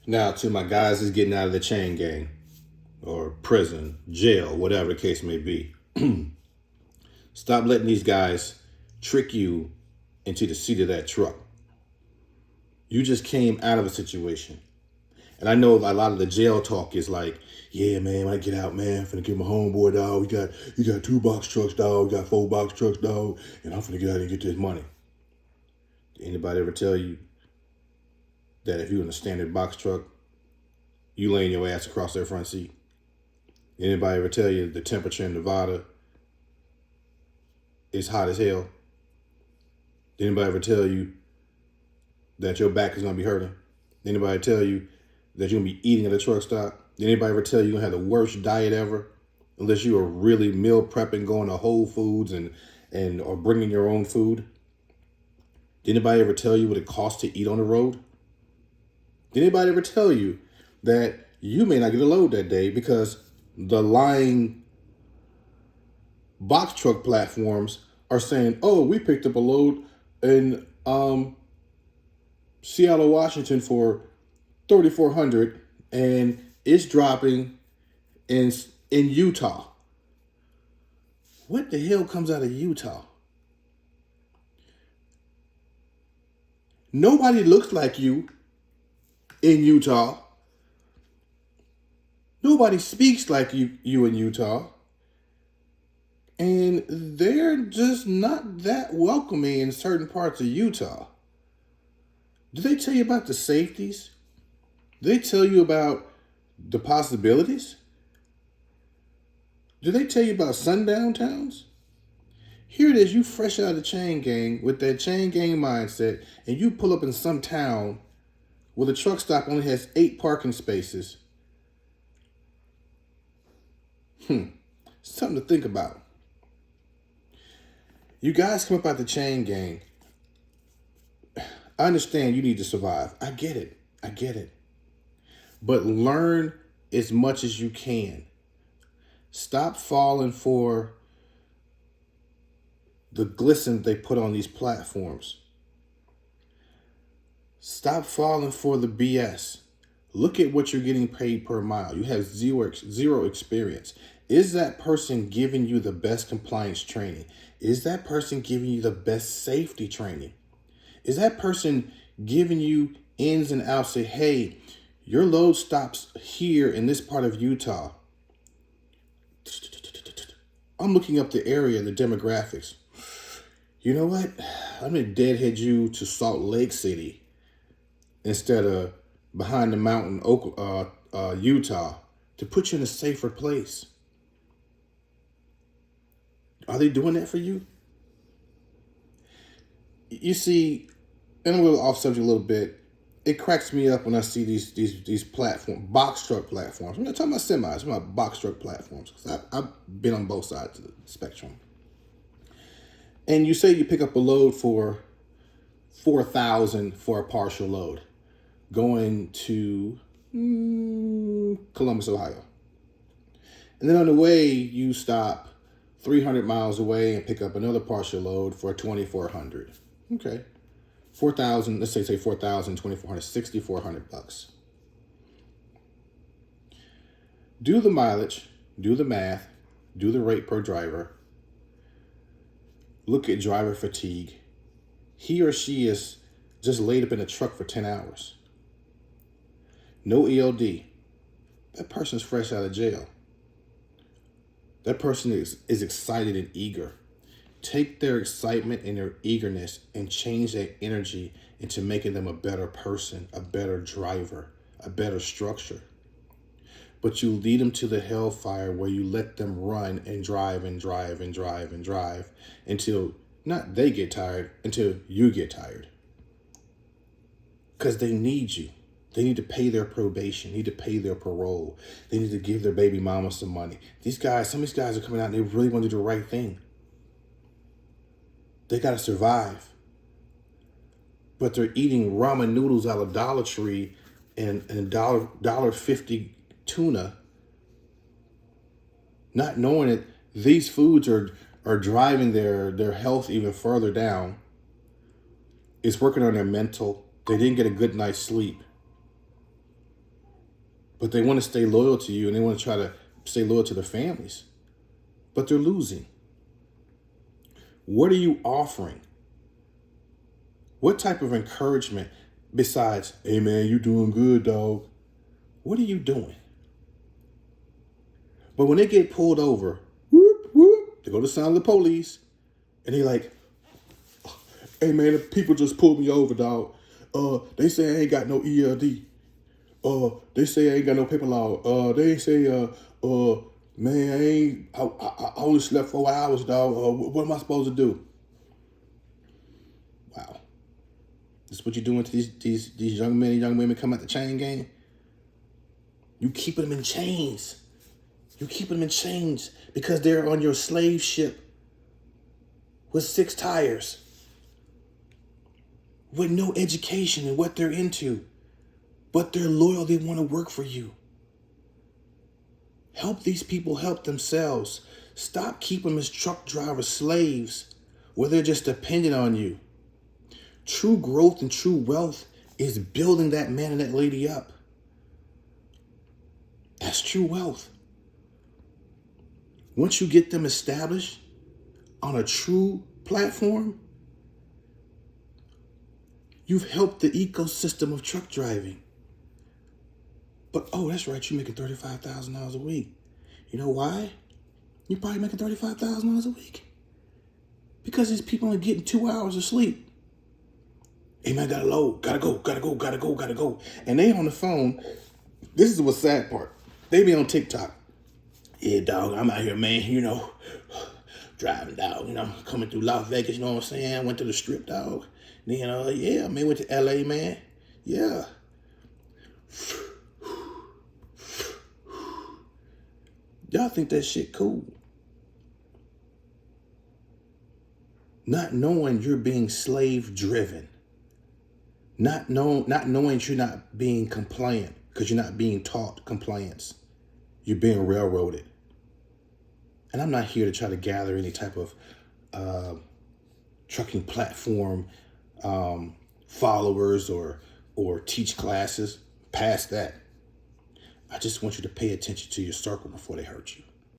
Now, to my guys that's getting out of the chain gang or prison, jail, whatever the case may be, stop letting these guys trick you into the seat of that truck. You just came out of a situation. And I know a lot of the jail talk is like, yeah, man, when I get out, man, I'm finna get my homeboy, dog. You got 2 box trucks, dog. You got 4 box trucks, dog. And I'm finna get out and get this money. Did anybody ever tell you that if you're in a standard box truck, you laying your ass across their front seat? Did anybody ever tell you the temperature in Nevada is hot as hell? Did anybody ever tell you that your back is gonna be hurting? Did anybody tell you that you're gonna be eating at a truck stop? Did anybody ever tell you you're gonna have the worst diet ever? Unless you are really meal prepping, going to Whole Foods and or bringing your own food. Did anybody ever tell you what it costs to eat on the road? Did anybody ever tell you that you may not get a load that day because the lying box truck platforms are saying, oh, we picked up a load in Seattle, Washington for 3,400 and it's dropping in Utah. What the hell comes out of Utah? Nobody looks like you in Utah. Nobody speaks like you in Utah. And they're just not that welcoming in certain parts of Utah. Do they tell you about the safeties? Do they tell you about the possibilities? Do they tell you about sundown towns? Here it is, you fresh out of the chain gang with that chain gang mindset, and you pull up in some town where the truck stop only has 8 parking spaces. Something to think about. You guys come up out the chain gang. I understand you need to survive. I get it. But learn as much as you can. Stop falling for the glisten they put on these platforms. Stop falling for the BS. Look at what you're getting paid per mile. You have zero experience. Is that person giving you the best compliance training? Is that person giving you the best safety training? Is that person giving you ins and outs? Say, hey, your load stops here in this part of Utah. I'm looking up the area, the demographics. You know what? I'm going to deadhead you to Salt Lake City instead of behind the mountain, Utah, to put you in a safer place. Are they doing that for you? You see, and I'm going to off subject a little bit. It cracks me up when I see these platform box truck platforms. I'm not talking about semis. I'm about box truck platforms. I've been on both sides of the spectrum. And you say you pick up a load for $4,000 for a partial load, going to Columbus, Ohio. And then on the way, you stop 300 miles away and pick up another partial load for $2,400. Okay. 4,000, let's say 4,000, 2,400, $6,400. Do the mileage, do the math, do the rate per driver. Look at driver fatigue. He or she is just laid up in a truck for 10 hours. No ELD. That person's fresh out of jail. That person is excited and eager. Take their excitement and their eagerness and change that energy into making them a better person, a better driver, a better structure. But you lead them to the hellfire where you let them run and drive until not they get tired, until you get tired. Because they need you. They need to pay their probation, need to pay their parole. They need to give their baby mama some money. Some of these guys are coming out and they really want to do the right thing. They got to survive. But they're eating ramen noodles out of Dollar Tree and $1.50 tuna, not knowing that these foods are driving their health even further down. It's working on their mental. They didn't get a good night's sleep. But they want to stay loyal to you and they want to try to stay loyal to their families. But they're losing. What are you offering? What type of encouragement besides, hey man, you doing good, dog? What are you doing? But when they get pulled over, whoop, whoop, they go to sound the police and they like, hey man, the people just pulled me over, dog. They say I ain't got no ELD. They say I ain't got no paper law. They say, man, I only slept 4 hours, dog. What am I supposed to do? Wow. This is what you're doing to these young men and young women come out the chain gang? You keeping them in chains. You keeping them in chains because they're on your slave ship with 6 tires, with no education in what they're into, but they're loyal. They want to work for you. Help these people help themselves. Stop keeping them as truck driver slaves where they're just dependent on you. True growth and true wealth is building that man and that lady up. That's true wealth. Once you get them established on a true platform, you've helped the ecosystem of truck driving. But, oh, that's right, you're making $35,000 a week. You know why? You're probably making $35,000 a week. Because these people are getting 2 hours of sleep. Hey, man, gotta load. Gotta go. And they on the phone. This is what's sad part. They be on TikTok. Yeah, dog, I'm out here, man, driving, dog, coming through Las Vegas, you know what I'm saying? Went to the strip, dog. Then, yeah, man, went to LA, man. Yeah. Y'all think that shit cool. Not knowing you're being slave driven. Not knowing you're not being compliant because you're not being taught compliance. You're being railroaded. And I'm not here to try to gather any type of trucking platform followers or teach classes. Past that. I just want you to pay attention to your circle before they hurt you.